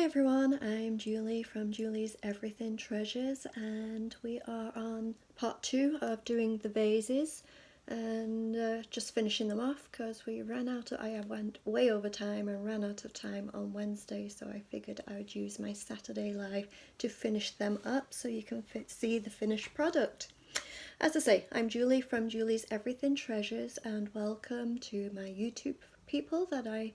everyone, I'm Julie from Julie's Everything Treasures, and we are on part 2 of doing the vases and just finishing them off because I went way over time and ran out of time on Wednesday, so I figured I would use my Saturday live to finish them up so you can see the finished product. As I say, I'm Julie from Julie's Everything Treasures, and welcome to my YouTube people that I'm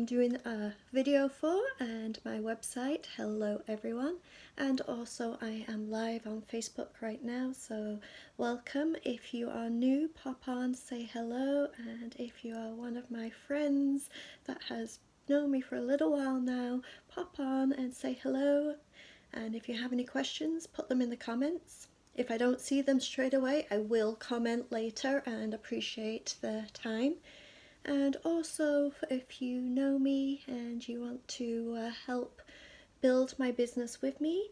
doing a video for, and my website. Hello everyone, and also I am live on Facebook right now, so welcome. If you are new, pop on, say hello, and if you are one of my friends that has known me for a little while now, pop on and say hello. And if you have any questions, put them in the comments. If I don't see them straight away, I will comment later and appreciate the time. And also, if you know me and you want to help build my business with me,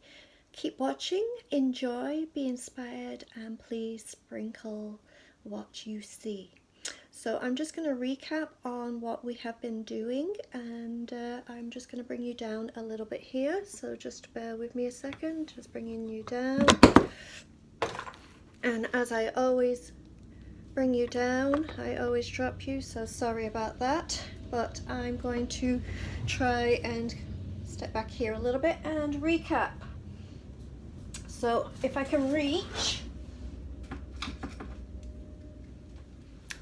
keep watching, enjoy, be inspired, and please sprinkle what you see. So I'm just going to recap on what we have been doing, and I'm just going to bring you down a little bit here, so just bear with me a second, just bringing you down. And as I always bring you down, I always drop you, so sorry about that, but I'm going to try and step back here a little bit and recap. So if I can reach,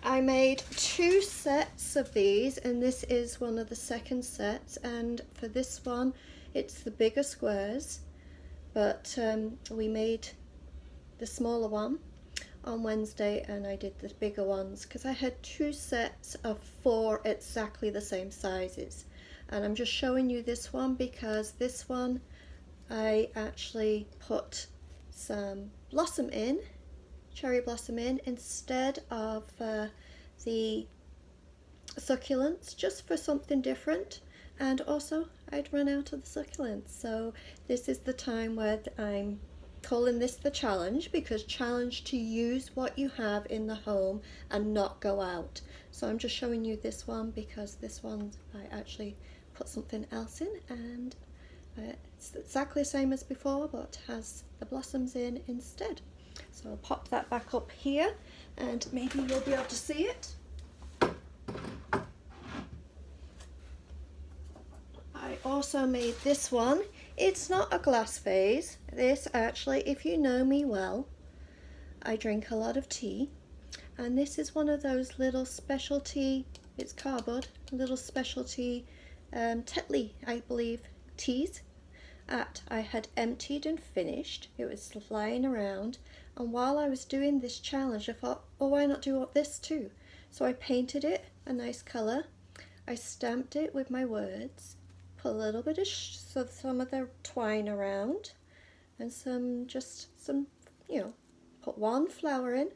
I made 2 sets of these, and this is one of the second sets, and for this one it's the bigger squares, but we made the smaller one on Wednesday and I did the bigger ones because I had 2 sets of 4 exactly the same sizes. And I'm just showing you this one because this one I actually put some blossom in, cherry blossom in, instead of the succulents, just for something different. And also I'd run out of the succulents, so this is the time where I'm calling this the challenge, because challenge to use what you have in the home and not go out. So I'm just showing you this one because this one I actually put something else in, and it's exactly the same as before but has the blossoms in instead. So I'll pop that back up here and maybe you'll be able to see it. I also made this one. It's not a glass vase. This actually, if you know me well, I drink a lot of tea, and this is one of those little specialty, it's cardboard, little specialty Tetley, I believe, teas that I had emptied and finished. It was lying around, and while I was doing this challenge I thought, oh, why not do this too? So I painted it a nice colour, I stamped it with my words, put a little bit of some of the twine around, and some, put 1 flower in.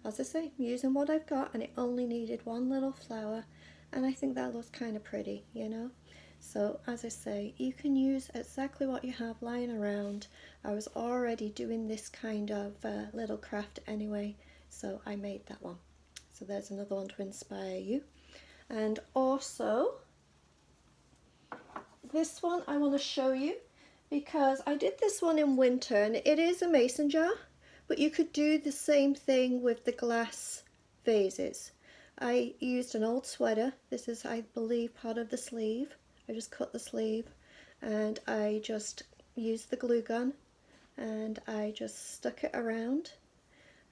As I say, I'm using what I've got, and it only needed 1 little flower, and I think that looks kind of pretty, you know. So as I say, you can use exactly what you have lying around. I was already doing this kind of little craft anyway, so I made that one. So there's another one to inspire you. And also this one I want to show you because I did this one in winter, and it is a mason jar, but you could do the same thing with the glass vases. I used an old sweater. This is, I believe, part of the sleeve. I just cut the sleeve and I just used the glue gun and I just stuck it around,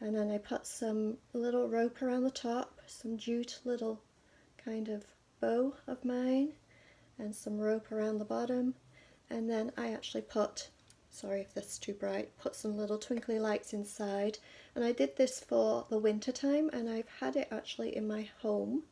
and then I put some little rope around the top, some jute little kind of bow of mine, and some rope around the bottom, and then I actually put, sorry if this is too bright, put some little twinkly lights inside. And I did this for the winter time, and I've had it actually in my home,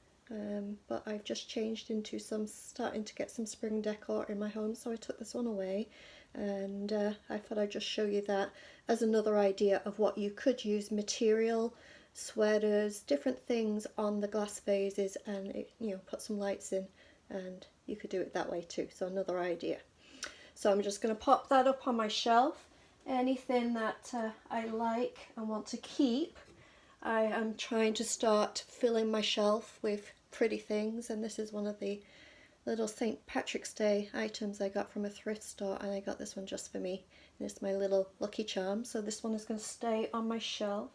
but I've just changed into starting to get some spring decor in my home, so I took this one away, and I thought I'd just show you that as another idea of what you could use, material, sweaters, different things on the glass vases, and put some lights in, and you could do it that way too. So another idea. So I'm just going to pop that up on my shelf. Anything that I like and want to keep, I am trying to start filling my shelf with pretty things, and this is one of the little St. Patrick's Day items I got from a thrift store, and I got this one just for me. And it's my little Lucky Charm, so this one is going to stay on my shelf.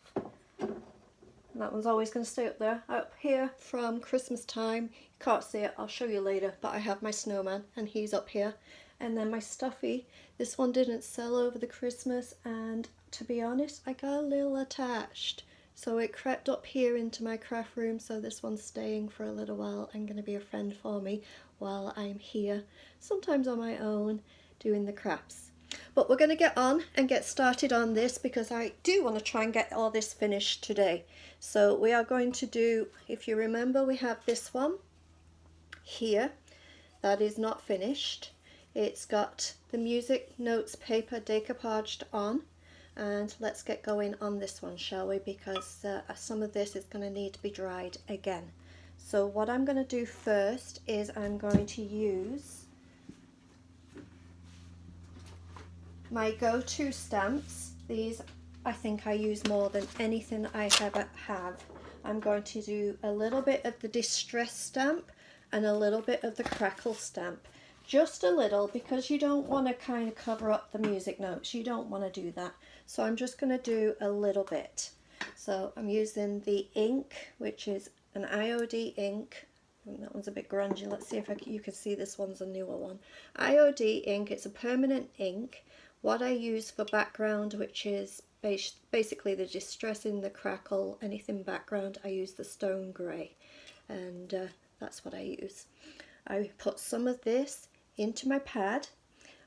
And that one's always going to stay up there. Up here from Christmas time, you can't see it, I'll show you later, but I have my snowman and he's up here. And then my stuffy, this one didn't sell over the Christmas, and to be honest, I got a little attached. So it crept up here into my craft room, so this one's staying for a little while and going to be a friend for me while I'm here, sometimes on my own, doing the crafts. But we're going to get on and get started on this because I do want to try and get all this finished today. So we are going to do, if you remember, we have this one here that is not finished. It's got the music notes paper decoupaged on, and let's get going on this one, shall we, because some of this is going to need to be dried again. So what I'm going to do first is I'm going to use my go-to stamps. These I think I use more than anything I ever have. I'm going to do a little bit of the distress stamp and a little bit of the crackle stamp. Just a little, because you don't want to kind of cover up the music notes. You don't want to do that. So I'm just going to do a little bit. So I'm using the ink, which is an IOD ink. That one's a bit grungy. Let's see if you can see this one's a newer one. IOD ink, it's a permanent ink. What I use for background, which is basically the distressing, the crackle, anything background, I use the stone grey. And that's what I use. I put some of this into my pad.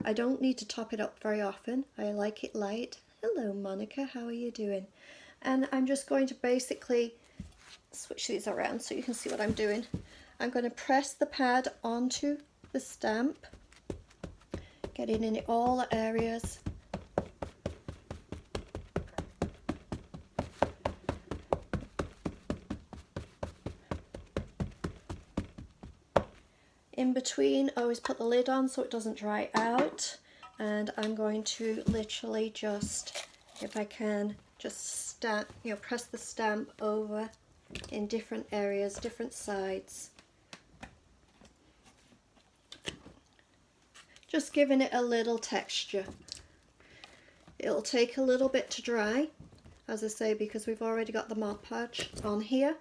I don't need to top it up very often. I like it light. Hello Monica, how are you doing? And I'm just going to basically switch these around so you can see what I'm doing. I'm going to press the pad onto the stamp, getting in all the areas. In between, I always put the lid on so it doesn't dry out, and I'm going to literally just, if I can, just stamp, press the stamp over in different areas, different sides. Just giving it a little texture. It'll take a little bit to dry, as I say, because we've already got the Mod Podge on here,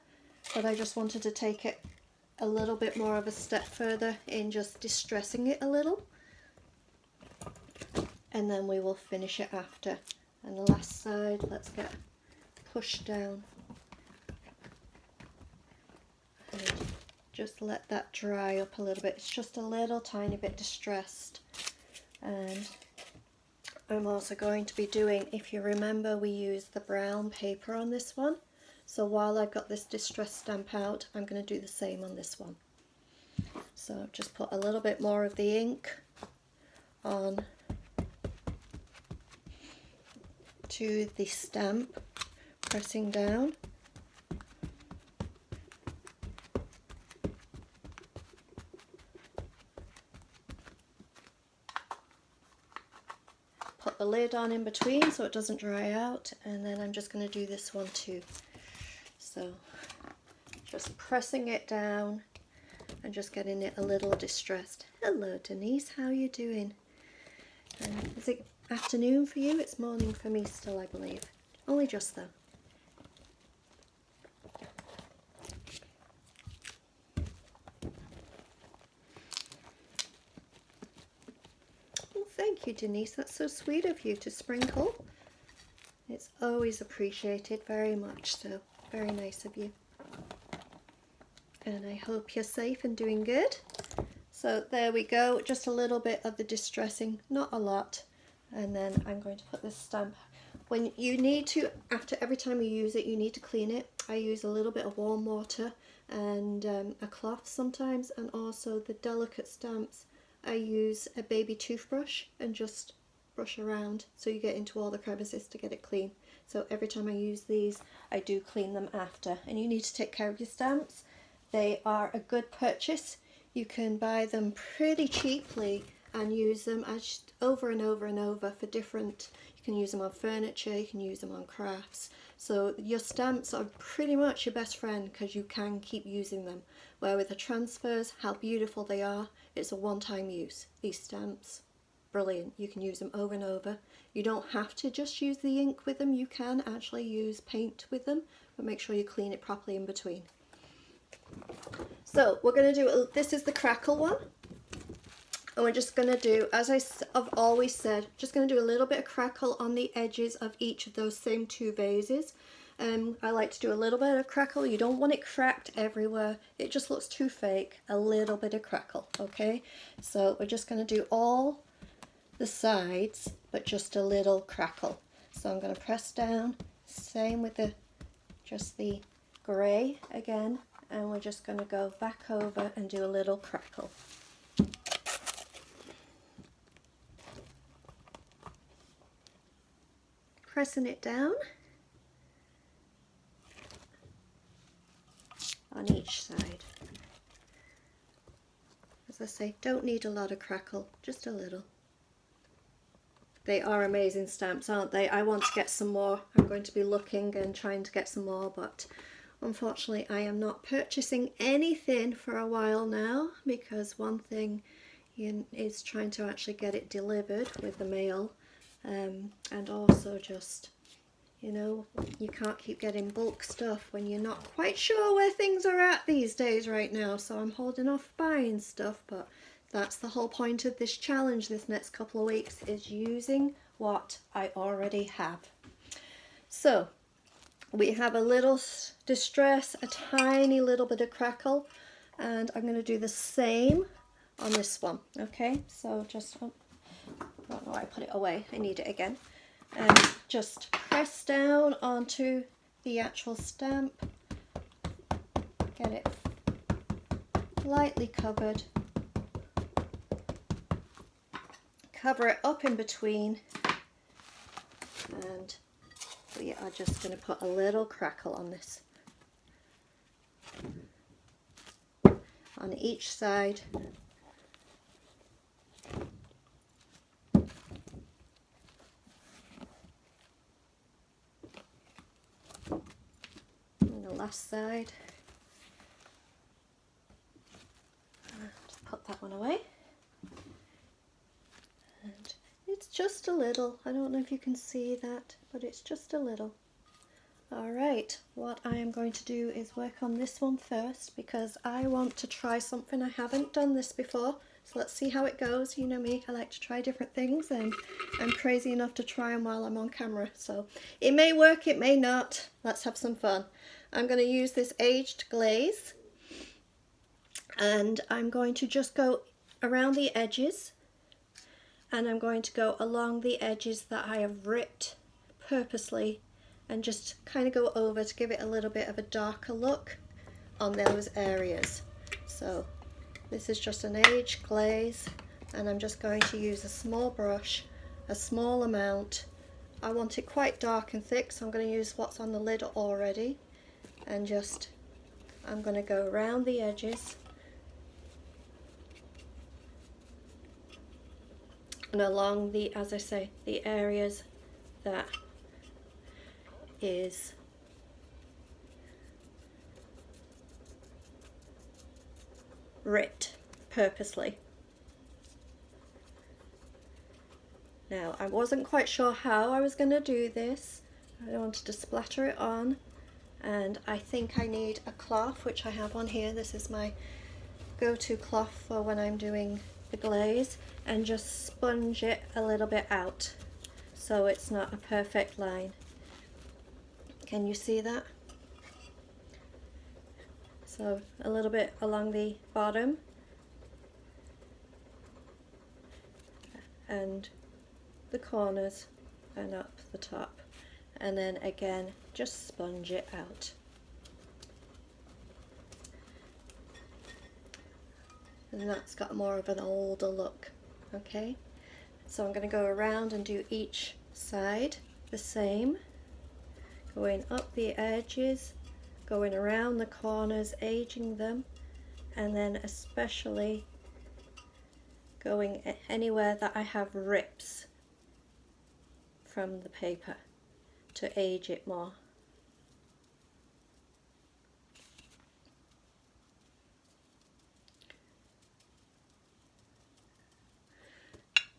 but I just wanted to take it a little bit more of a step further in just distressing it a little, and then we will finish it after. And the last side, let's get pushed down and just let that dry up a little bit. It's just a little tiny bit distressed. And I'm also going to be doing, if you remember, we used the brown paper on this one. So while I've got this distress stamp out, I'm going to do the same on this one. So just put a little bit more of the ink on to the stamp, pressing down. Put the lid on in between so it doesn't dry out, and then I'm just going to do this one too. So just pressing it down and just getting it a little distressed. Hello Denise, how are you doing? Is it afternoon for you? It's morning for me still, I believe. Only just though. Well, thank you Denise, that's so sweet of you to sprinkle. It's always appreciated, very much so. Very nice of you. And I hope you're safe and doing good. So there we go, just a little bit of the distressing, not a lot. And then I'm going to put this stamp. When you need to, after every time you use it, you need to clean it. I use a little bit of warm water and a cloth sometimes, and also the delicate stamps, I use a baby toothbrush and just brush around so you get into all the crevices to get it clean. So every time I use these, I do clean them after. And you need to take care of your stamps. They are a good purchase. You can buy them pretty cheaply and use them as over and over and over for different, you can use them on furniture, you can use them on crafts. So your stamps are pretty much your best friend because you can keep using them. Where with the transfers, how beautiful they are, it's a one-time use. These stamps, brilliant. You can use them over and over. You don't have to just use the ink with them, you can actually use paint with them, but make sure you clean it properly in between. So we're going to do, this is the crackle one. And we're just going to do, as I've always said, just going to do a little bit of crackle on the edges of each of those same two vases. I like to do a little bit of crackle. You don't want it cracked everywhere. It just looks too fake. A little bit of crackle, okay? So we're just going to do all the sides, but just a little crackle. So I'm going to press down, same with just the grey again, and we're just going to go back over and do a little crackle. Pressing it down on each side. As I say, don't need a lot of crackle, just a little. They are amazing stamps, aren't they? I want to get some more. I'm going to be looking and trying to get some more, but unfortunately I am not purchasing anything for a while now, because one thing is trying to actually get it delivered with the mail. And also just, you know, you can't keep getting bulk stuff when you're not quite sure where things are at these days right now. So I'm holding off buying stuff, but that's the whole point of this challenge this next couple of weeks, is using what I already have. So we have a little distress, a tiny little bit of crackle, and I'm going to do the same on this one. Okay, so just, I don't know why I put it away, I need it again. And just press down onto the actual stamp, get it lightly covered, cover it up in between, and we are just going to put a little crackle on this, on each side. Last side. Just put that one away. And it's just a little. I don't know if you can see that, but it's just a little. Alright, what I am going to do is work on this one first, because I want to try something. I haven't done this before, so let's see how it goes. You know me, I like to try different things, and I'm crazy enough to try them while I'm on camera. So it may work, it may not. Let's have some fun. I'm going to use this aged glaze, and I'm going to just go around the edges, and I'm going to go along the edges that I have ripped purposely, and just kind of go over to give it a little bit of a darker look on those areas. So this is just an aged glaze, and I'm just going to use a small brush, a small amount. I want it quite dark and thick, so I'm going to use what's on the lid already. And just, I'm going to go around the edges and along the, as I say, the areas that is ripped purposely. Now, I wasn't quite sure how I was going to do this. I wanted to splatter it on. And I think I need a cloth, which I have on here. This is my go-to cloth for when I'm doing the glaze, and just sponge it a little bit out so it's not a perfect line. Can you see that? So a little bit along the bottom and the corners and up the top. And then again, just sponge it out. And that's got more of an older look. Okay, so I'm going to go around and do each side the same, going up the edges, going around the corners, aging them, and then especially going anywhere that I have rips from the paper to age it more.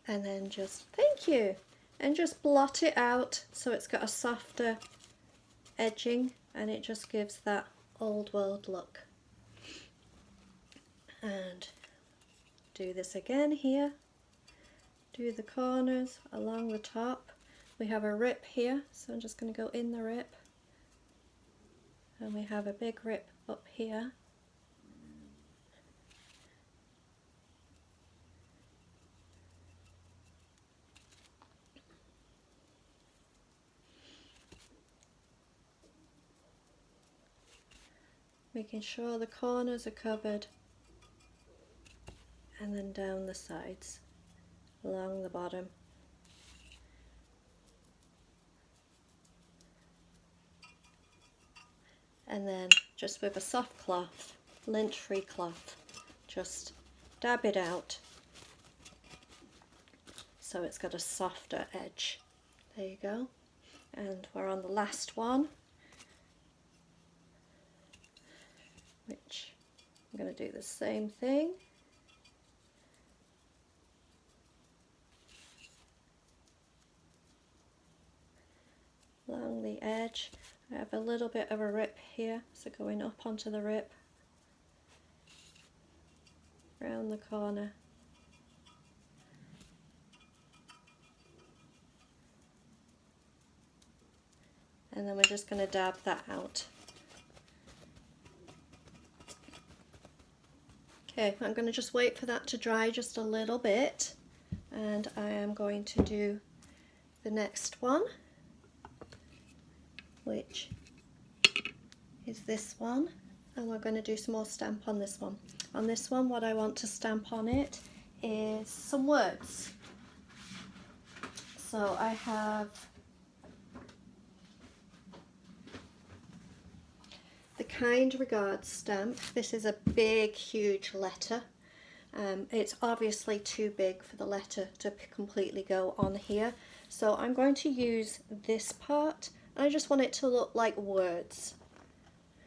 And then just, thank you, and just blot it out so it's got a softer edging and it just gives that old world look. And do this again here, do the corners along the top. We have a rip here, so I'm just going to go in the rip, and we have a big rip up here. Making sure the corners are covered, and then down the sides, along the bottom. And then just with a soft cloth, lint-free cloth, just dab it out so it's got a softer edge. There you go. And we're on the last one, which I'm going to do the same thing. Along the edge, I have a little bit of a rip here, so going up onto the rip, round the corner, and then we're just going to dab that out. Okay, I'm going to just wait for that to dry just a little bit, and I am going to do the next one, which is this one, and we're going to do some more stamp on this one. On this one, what I want to stamp on it is some words. So I have the Kind Regards stamp. This is a big, huge letter. It's obviously too big for the letter to completely go on here, so I'm going to use this part. I just want it to look like words.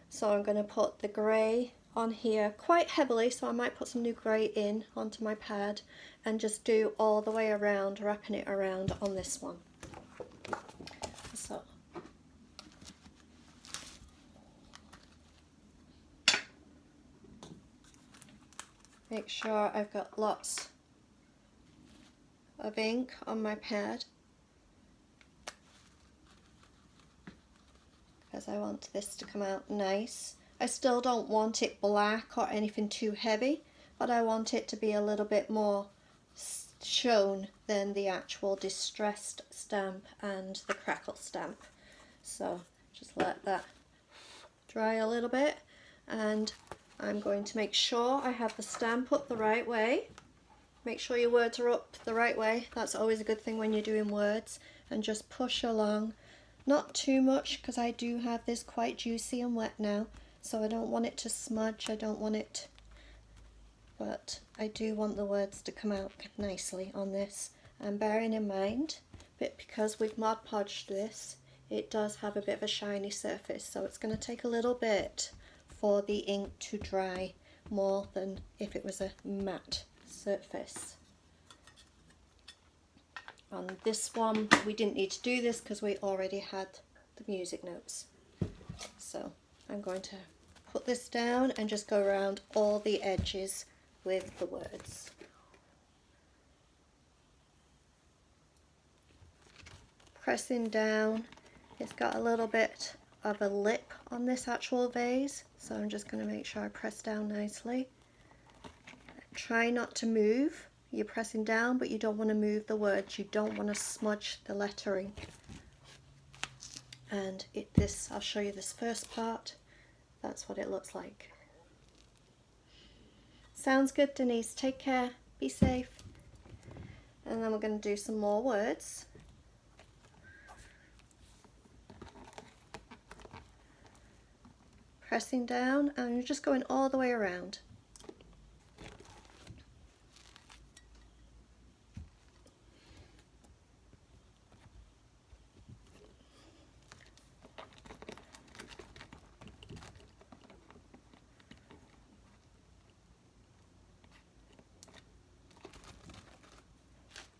So I'm going to put the grey on here quite heavily, so I might put some new grey in onto my pad and just do all the way around, wrapping it around on this one. So make sure I've got lots of ink on my pad, because I want this to come out nice. I still don't want it black or anything too heavy, but I want it to be a little bit more shown than the actual distressed stamp and the crackle stamp. So just let that dry a little bit, and I'm going to make sure I have the stamp up the right way. Make sure your words are up the right way. That's always a good thing when you're doing words. And just push along. Not too much, because I do have this quite juicy and wet now, so I don't want it to smudge. I don't want it, but I do want the words to come out nicely on this. And bearing in mind, but because we've Mod Podged this, it does have a bit of a shiny surface, so it's going to take a little bit for the ink to dry, more than if it was a matte surface. On this one, we didn't need to do this because we already had the music notes. So I'm going to put this down and just go around all the edges with the words. Pressing down, it's got a little bit of a lip on this actual vase, so I'm just going to make sure I press down nicely. Try not to move. You're pressing down, but you don't want to move the words. You don't want to smudge the lettering. And I'll show you this first part. That's what it looks like. Sounds good, Denise. Take care. Be safe. And then we're going to do some more words. Pressing down, and you're just going all the way around.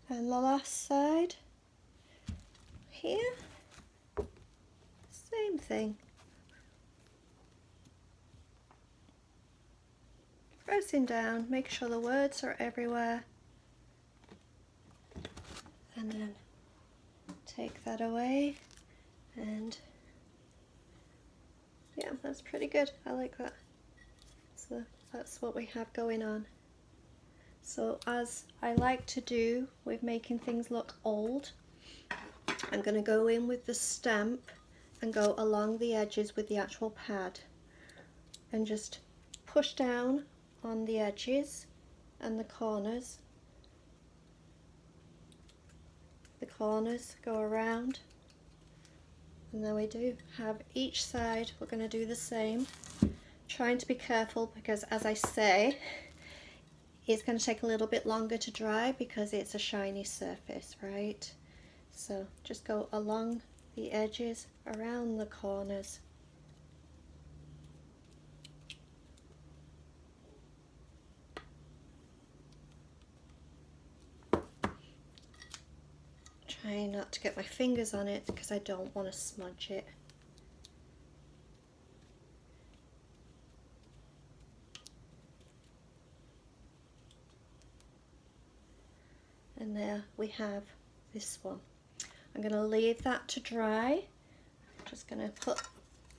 And the last side here, same thing. Pressing down, make sure the words are everywhere, and then take that away, and yeah, that's pretty good. I like that. So that's what we have going on. So as I like to do with making things look old, I'm going to go in with the stamp and go along the edges with the actual pad and just push down on the edges and the corners. The corners go around, and then we do have each side. We're going to do the same, trying to be careful because, as I say, it's going to take a little bit longer to dry because it's a shiny surface, right? So just go along the edges, around the corners. Trying not to get my fingers on it because I don't want to smudge it. And there we have this one. I'm going to leave that to dry. I'm just going to put,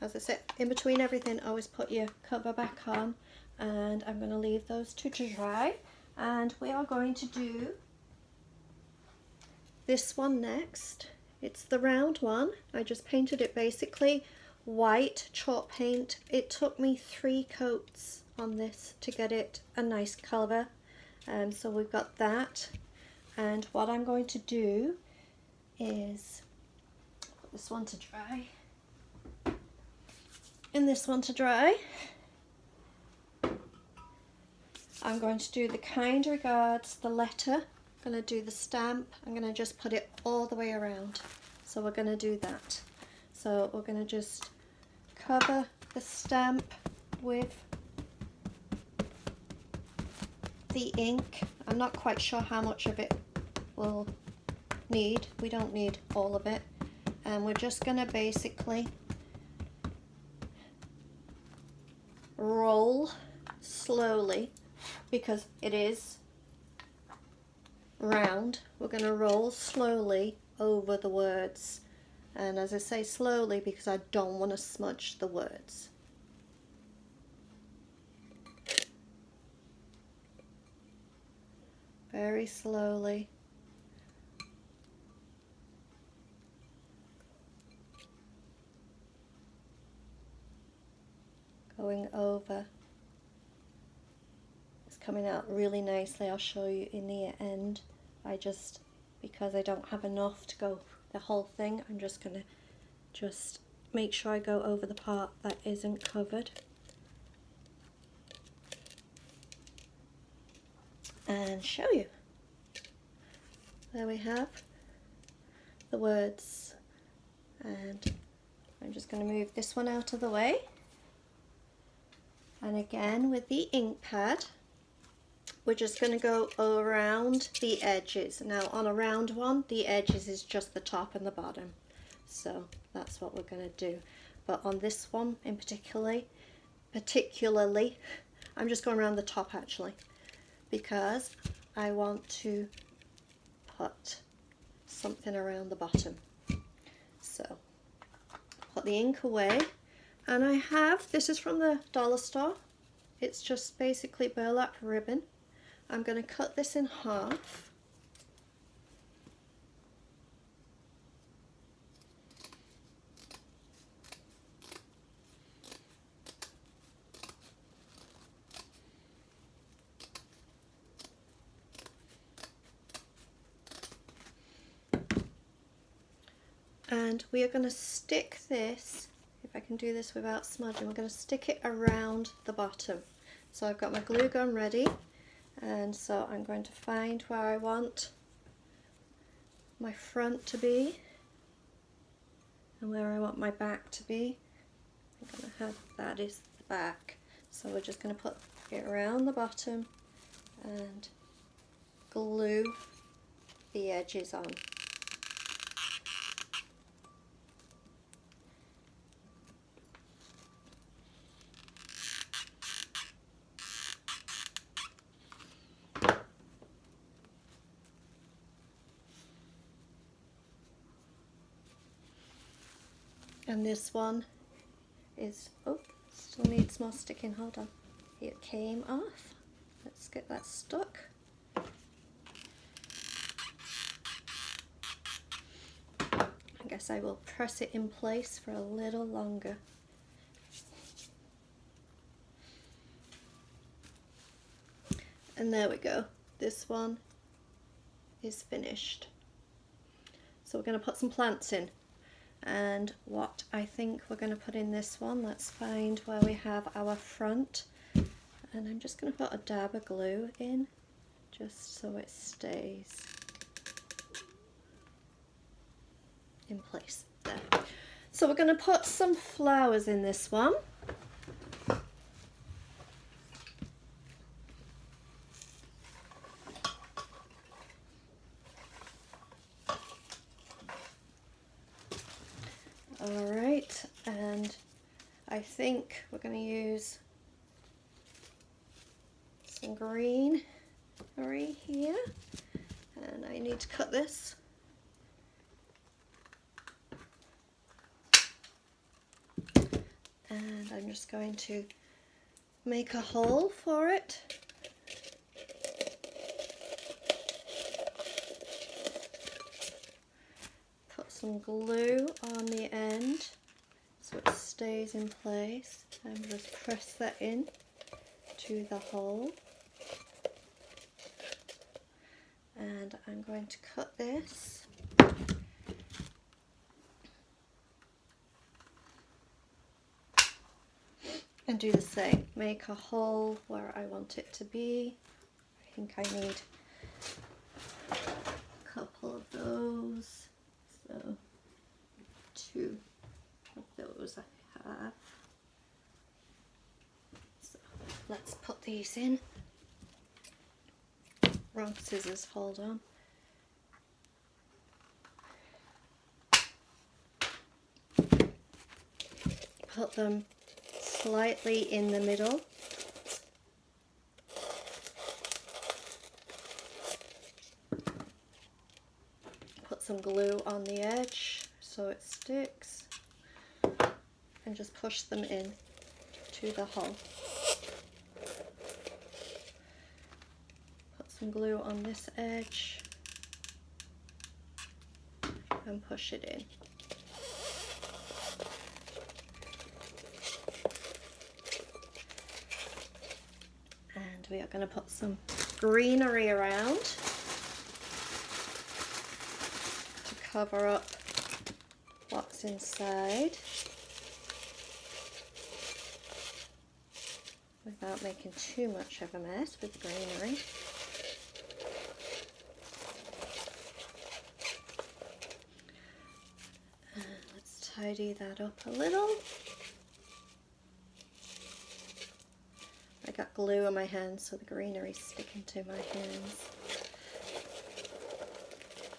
as I said, in between everything, always put your cover back on, and I'm going to leave those to dry. And we are going to do this one next. It's the round one. I just painted it basically white chalk paint. It took me 3 coats on this to get it a nice colour. So we've got that. And what I'm going to do is put this one to dry and this one to dry. I'm going to do the kind regards, the letter. I'm going to do the stamp. I'm going to just put it all the way around. So we're going to do that. So we're going to just cover the stamp with the ink. I'm not quite sure how much of it we'll need. We don't need all of it. And we're just going to basically roll slowly because it is round. We're going to roll slowly over the words. And as I say, slowly because I don't want to smudge the words. Very slowly. Going over. It's coming out really nicely. I'll show you in the end. Because I don't have enough to go the whole thing, I'm just going to just make sure I go over the part that isn't covered. And show you. There we have the words. And I'm just going to move this one out of the way. And again with the ink pad, we're just going to go around the edges. Now on a round one, the edges is just the top and the bottom. So that's what we're going to do. But on this one in particularly, I'm just going around the top actually, because I want to put something around the bottom. So put the ink away. And I have, this is from the dollar store. It's just basically burlap ribbon. I'm going to cut this in half. And we are going to stick this, if I can do this without smudging, we're going to stick it around the bottom. So I've got my glue gun ready, and so I'm going to find where I want my front to be and where I want my back to be. I'm going to have that is the back. So we're just going to put it around the bottom and glue the edges on. And this one is, oh, still needs more sticking, hold on. It came off. Let's get that stuck. I guess I will press it in place for a little longer. And there we go. This one is finished. So we're going to put some plants in. And what I think we're going to put in this one, let's find where we have our front. And I'm just going to put a dab of glue in, just so it stays in place there. So we're going to put some flowers in this one. Alright, and I think we're going to use some greenery here, and I need to cut this. And I'm just going to make a hole for it. Put some glue on the end so it stays in place, and just press that in to the hole. And I'm going to cut this. And do the same. Make a hole where I want it to be. I think I need a couple of those. So 2 of those I have. So let's put these in. Wrong scissors, hold on. Put them slightly in the middle. Put some glue on the edge so it sticks, and just push them in to the hole. Put some glue on this edge and push it in. We are going to put some greenery around to cover up what's inside without making too much of a mess with greenery. And let's tidy that up a little. I got glue on my hands so the greenery's sticking to my hands.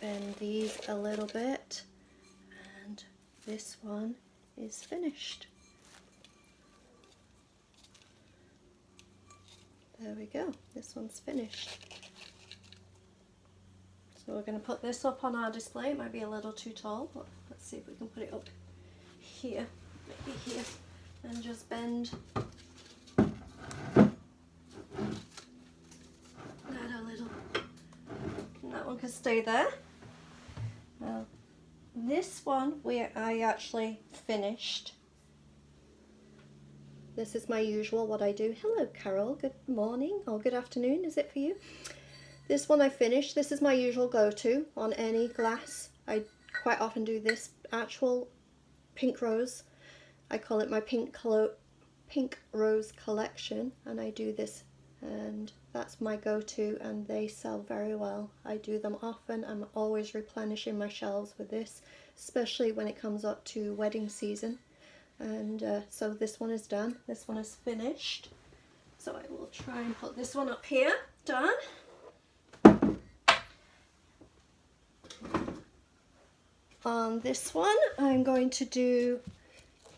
Bend these a little bit, and this one is finished. There we go, this one's finished. So we're going to put this up on our display. It might be a little too tall, but let's see if we can put it up here, maybe here, and just bend can stay there. Now this one I actually finished. This is my usual, what I do. Hello Carol, good morning or good afternoon is it for you? This one I finished. This is my usual go-to on any glass. I quite often do this actual pink rose. I call it my pink rose collection, and I do this, and that's my go-to, and they sell very well. I do them often. I'm always replenishing my shelves with this, especially when it comes up to wedding season. And so this one is done. This one is finished. So I will try and put this one up here. Done. On this one, I'm going to do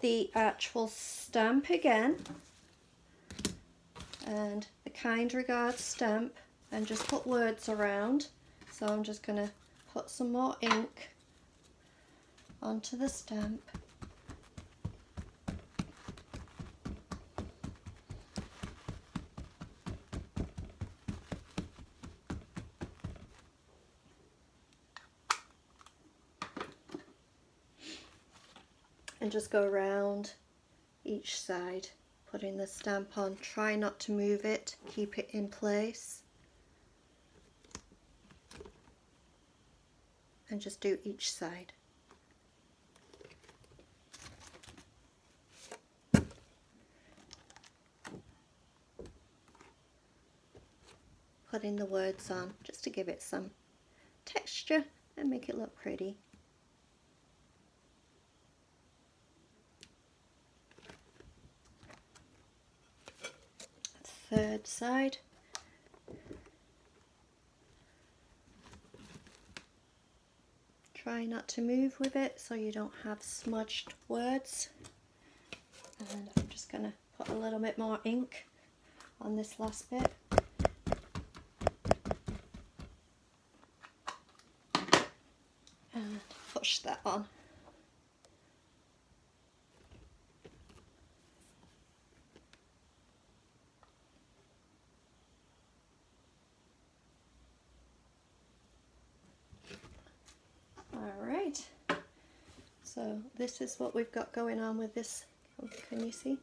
the actual stamp again, and the kind regards stamp, and just put words around. So I'm just going to put some more ink onto the stamp. And just go around each side, putting the stamp on. Try not to move it, keep it in place. And just do each side. Putting the words on just to give it some texture and make it look pretty. Third side. Try not to move with it so you don't have smudged words. And I'm just going to put a little bit more ink on this last bit. And push that on. Alright, so this is what we've got going on with this. Oh, can you see?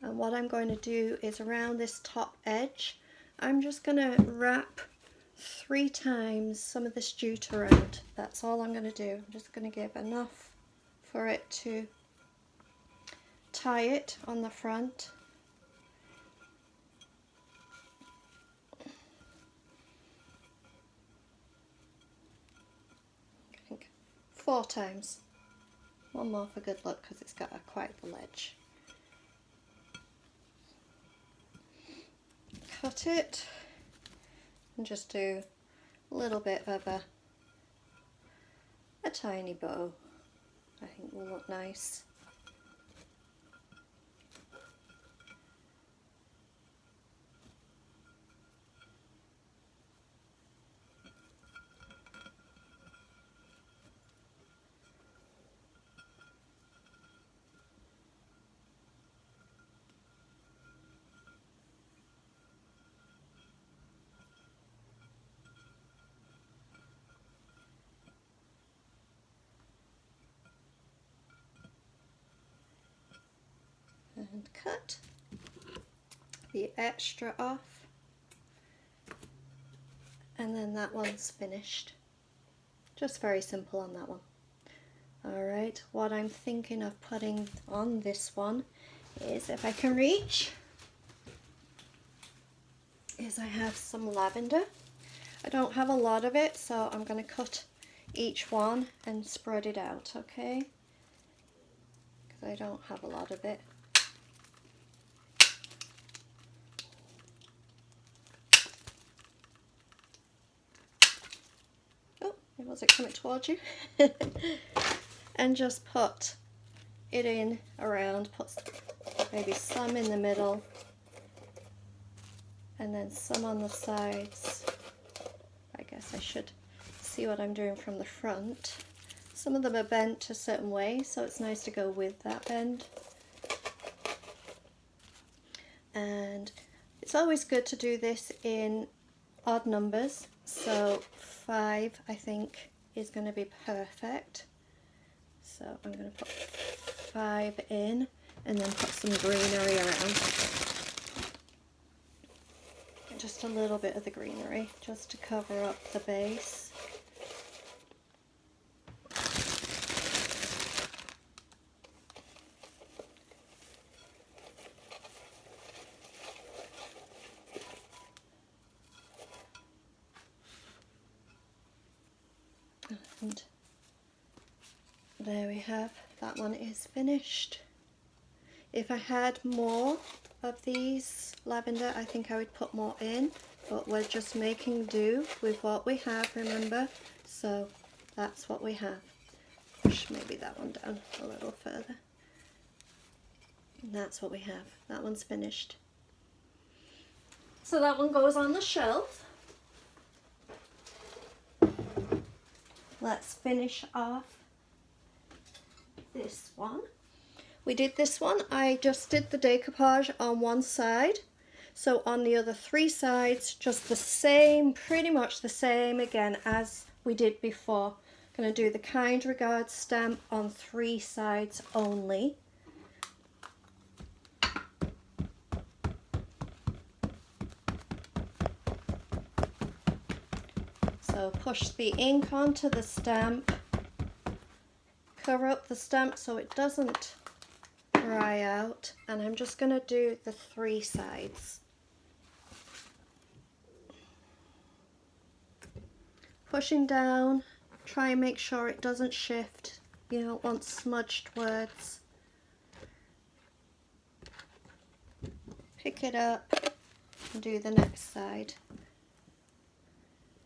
And what I'm going to do is around this top edge, I'm just going to wrap 3 times some of this jute around. That's all I'm going to do. I'm just going to give enough for it to tie it on the front. I think 4 times. One more for good luck because it's got quite the ledge. Cut it and just do a little bit of a tiny bow. I think will look nice. And cut the extra off, and then that one's finished. Just very simple on that one. Alright, what I'm thinking of putting on this one is, if I can reach, is I have some lavender. I don't have a lot of it, so I'm going to cut each one and spread it out, okay? Because I don't have a lot of it. Oh, it wasn't coming towards you. And just put it in around, put maybe some in the middle, and then some on the sides. I guess I should see what I'm doing from the front. Some of them are bent a certain way, so it's nice to go with that bend. And it's always good to do this in odd numbers, so 5 I think is going to be perfect. So I'm going to put 5 in and then put some greenery around. Just a little bit of the greenery just to cover up the base. And there we have, that one is finished. If I had more of these lavender, I think I would put more in, but we're just making do with what we have, remember? So that's what we have. Push maybe that one down a little further. And that's what we have. That one's finished. So that one goes on the shelf. Let's finish off this one. We did this one, I just did the decoupage on one side. So on the other 3 sides, just the same, pretty much the same again as we did before. Going to do the kind regards stamp on 3 sides only. So push the ink onto the stamp, cover up the stamp so it doesn't dry out, and I'm just going to do the 3 sides. Pushing down, try and make sure it doesn't shift. You don't want smudged words. Pick it up and do the next side.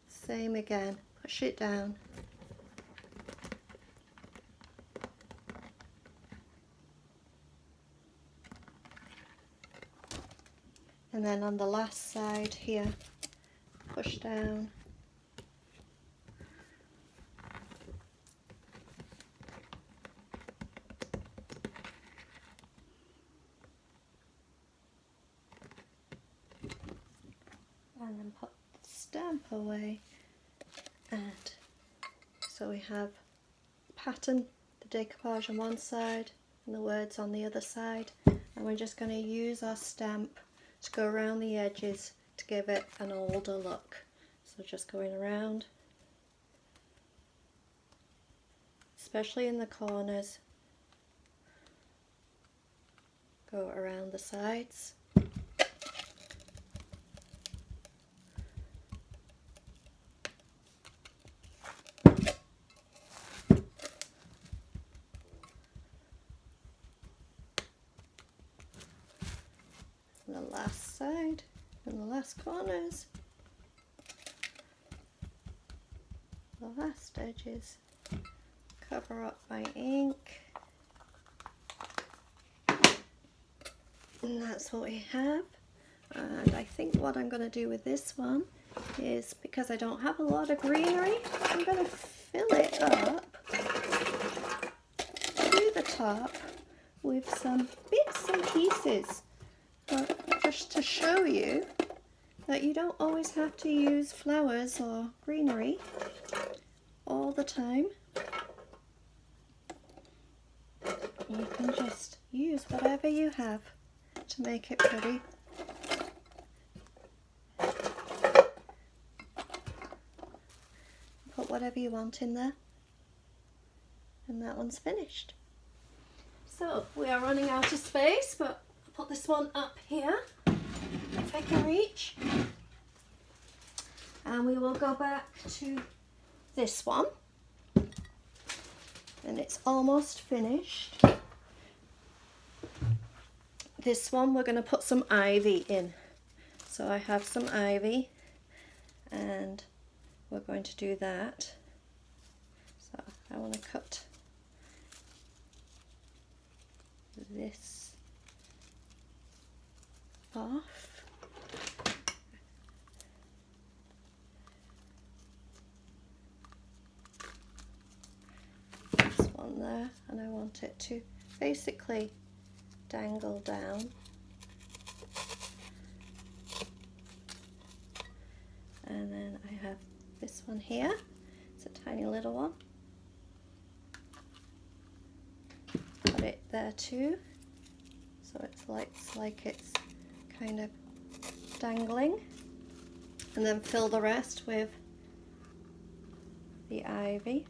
Same again, push it down. And then on the last side here, push down. And then put the stamp away. And so we have pattern, the decoupage on one side and the words on the other side, and we're just going to use our stamp to go around the edges to give it an older look. So just going around, especially in the corners, go around the sides. The last side and the last corners, the last edges, cover up my ink, and that's what we have. And I think what I'm going to do with this one is, because I don't have a lot of greenery, I'm going to fill it up to the top with some bits and pieces. But just to show you that you don't always have to use flowers or greenery all the time. You can just use whatever you have to make it pretty. Put whatever you want in there. And that one's finished. So we are running out of space, but put this one up here if I can reach, and we will go back to this one, and it's almost finished. This one we're going to put some ivy in, so I have some ivy and we're going to do that. So I want to cut this off. This one there, and I want it to basically dangle down. And then I have this one here. It's a tiny little one. Put it there too, so it's like it's kind of dangling, and then fill the rest with the ivy.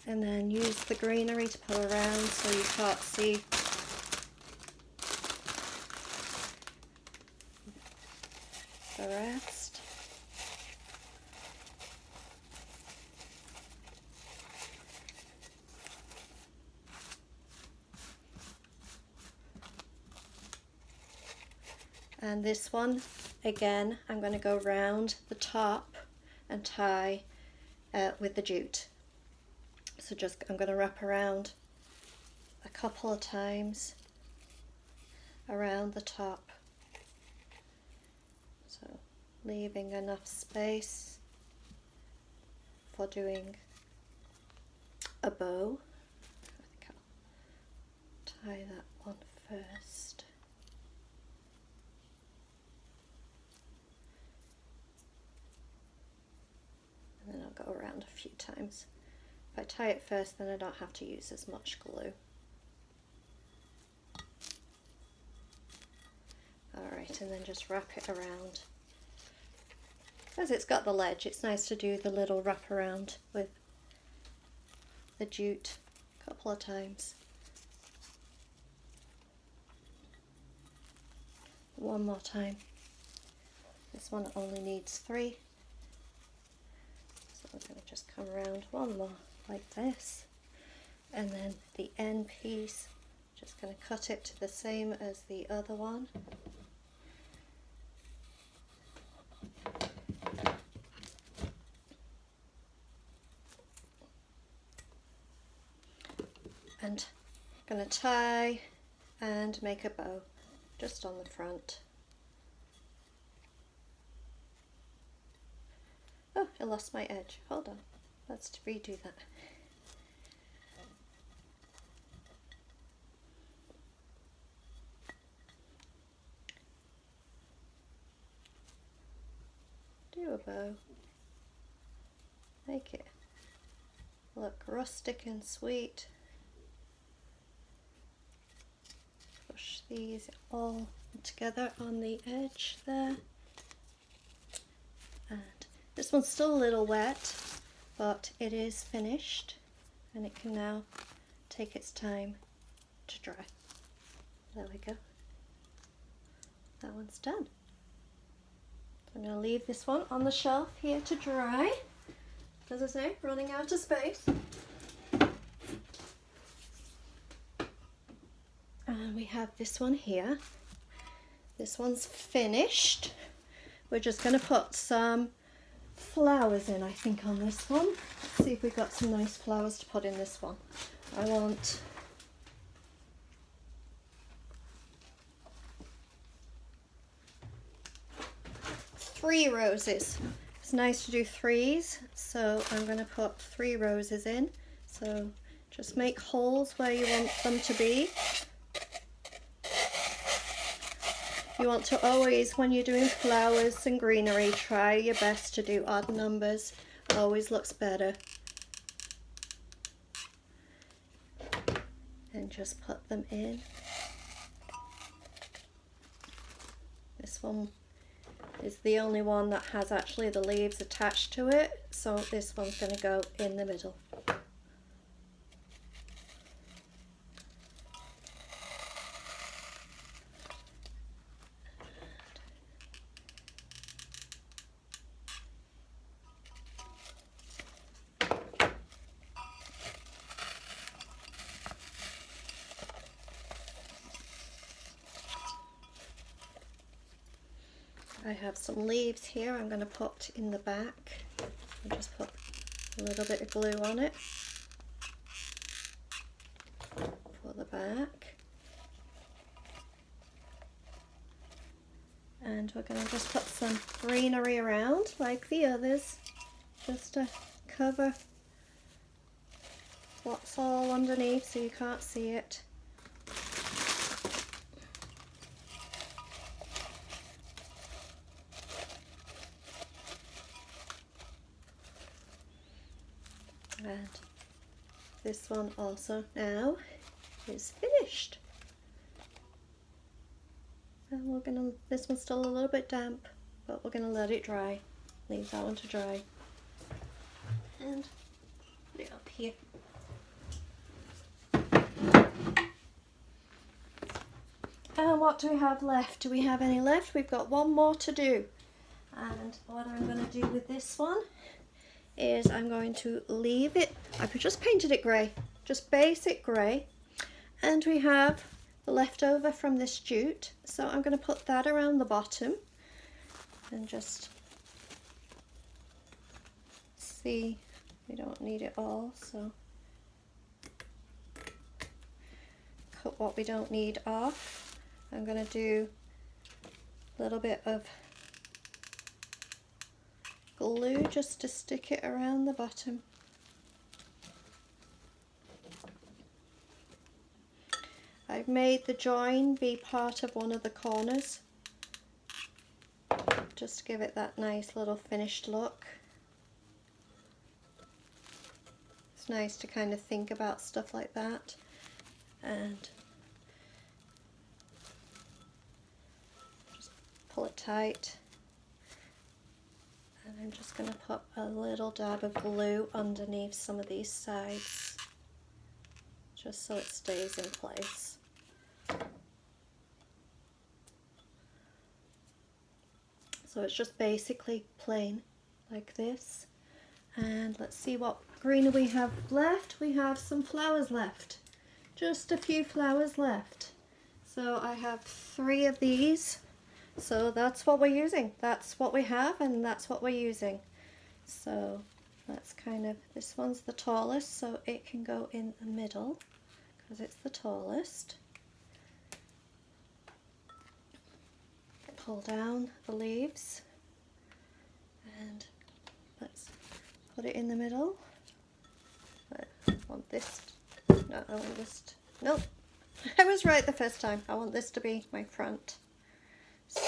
And then use the greenery to pull around so you can't see rest. And this one, again, I'm going to go round the top and tie with the jute. So just, I'm going to wrap around a couple of times around the top. So leaving enough space for doing a bow. I think I'll tie that one first. And then I'll go around a few times. If I tie it first, then I don't have to use as much glue. Alright, and then just wrap it around. Because it's got the ledge, it's nice to do the little wrap around with the jute a couple of times. One more time. This one only needs 3. So I'm going to just come around one more like this. And then the end piece, just going to cut it to the same as the other one. And I'm going to tie and make a bow just on the front. Oh, I lost my edge. Hold on. Let's redo that. Do a bow. Make it look rustic and sweet. Push these all together on the edge there. And this one's still a little wet, but it is finished and it can now take its time to dry. There we go. That one's done. So I'm going to leave this one on the shelf here to dry. As I say, running out of space. And we have this one here. This one's finished. We're just going to put some flowers in, I think, on this one. Let's see if we've got some nice flowers to put in this one. I want three roses. It's nice to do 3s, so I'm going to put 3 roses in. So just make holes where you want them to be. You want to always, when you're doing flowers and greenery, try your best to do odd numbers. Always looks better. And just put them in. This one is the only one that has actually the leaves attached to it, so this one's going to go in the middle. I have some leaves here I'm going to put in the back. I'll just put a little bit of glue on it for the back. And we're going to just put some greenery around like the others, just to cover what's all underneath so you can't see it. And this one also now is finished. And we're gonna, this one's still a little bit damp, but we're gonna let it dry. Leave that one to dry. And put it up here. And what do we have left? Do we have any left? We've got one more to do. And what I'm going to do with this one is I'm going to leave it, I've just painted it grey, just basic grey, and we have the leftover from this jute, so I'm going to put that around the bottom and just see, we don't need it all, so cut what we don't need off. I'm going to do a little bit of glue just to stick it around the bottom. I've made the join be part of one of the corners just to give it that nice little finished look. It's nice to kind of think about stuff like that. And just pull it tight. And I'm just going to put a little dab of glue underneath some of these sides, just so it stays in place. So it's just basically plain like this. And let's see what greenery we have left. We have some flowers left, just a few flowers left. So I have 3 of these. So that's what we're using. That's what we have, and that's what we're using. So that's kind of, this one's the tallest, so it can go in the middle because it's the tallest. Pull down the leaves and let's put it in the middle. I want this, no, I want this, nope, I was right the first time. I want this to be my front. So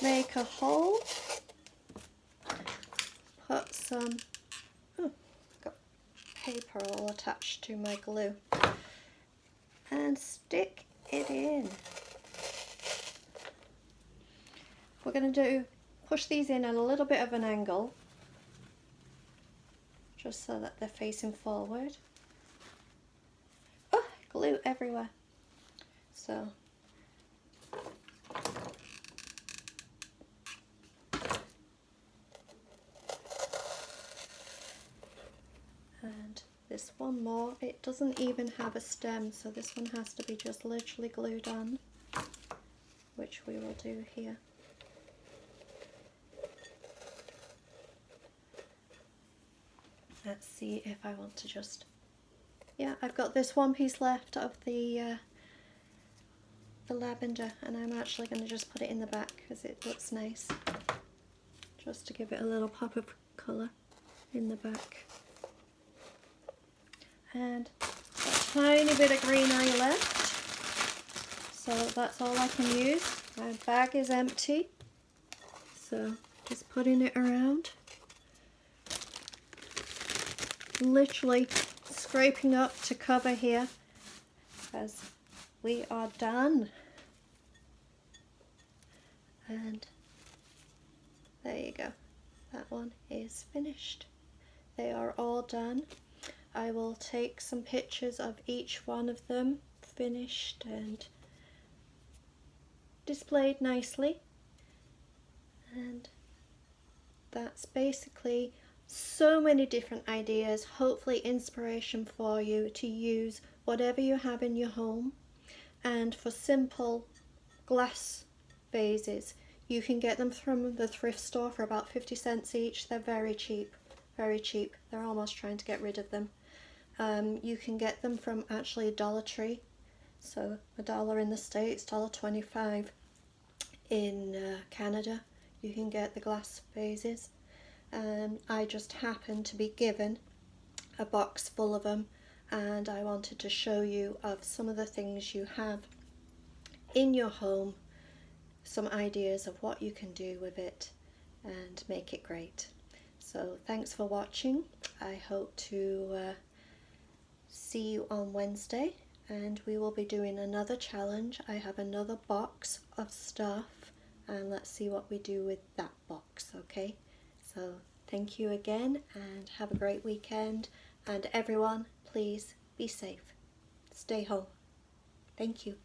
make a hole, put some, oh, got paper all attached to my glue, and stick it in. We're going to push these in at a little bit of an angle, just so that they're facing forward. Oh, glue everywhere. So and this one more, it doesn't even have a stem, so this one has to be just literally glued on, which we will do here. Let's see if I want to just, yeah, I've got this one piece left of the lavender, and I'm actually going to just put it in the back because it looks nice, just to give it a little pop of colour in the back. And a tiny bit of greenery left, so that's all I can use. My bag is empty, so just putting it around, literally scraping up to cover here as we are done. And there you go, that one is finished. They are all done. I will take some pictures of each one of them finished and displayed nicely, and that's basically so many different ideas, hopefully inspiration for you to use whatever you have in your home. And for simple glass vases, you can get them from the thrift store for about 50 cents each. They're very cheap, very cheap. They're almost trying to get rid of them. You can get them from actually Dollar Tree, so $1 in the States, $1.25 in Canada. You can get the glass vases. I just happened to be given a box full of them, and I wanted to show you of some of the things you have in your home, some ideas of what you can do with it and make it great. So thanks for watching. I hope to see you on Wednesday, and we will be doing another challenge. I have another box of stuff, and let's see what we do with that box, okay? So thank you again, and have a great weekend, and everyone, please be safe. Stay home. Thank you.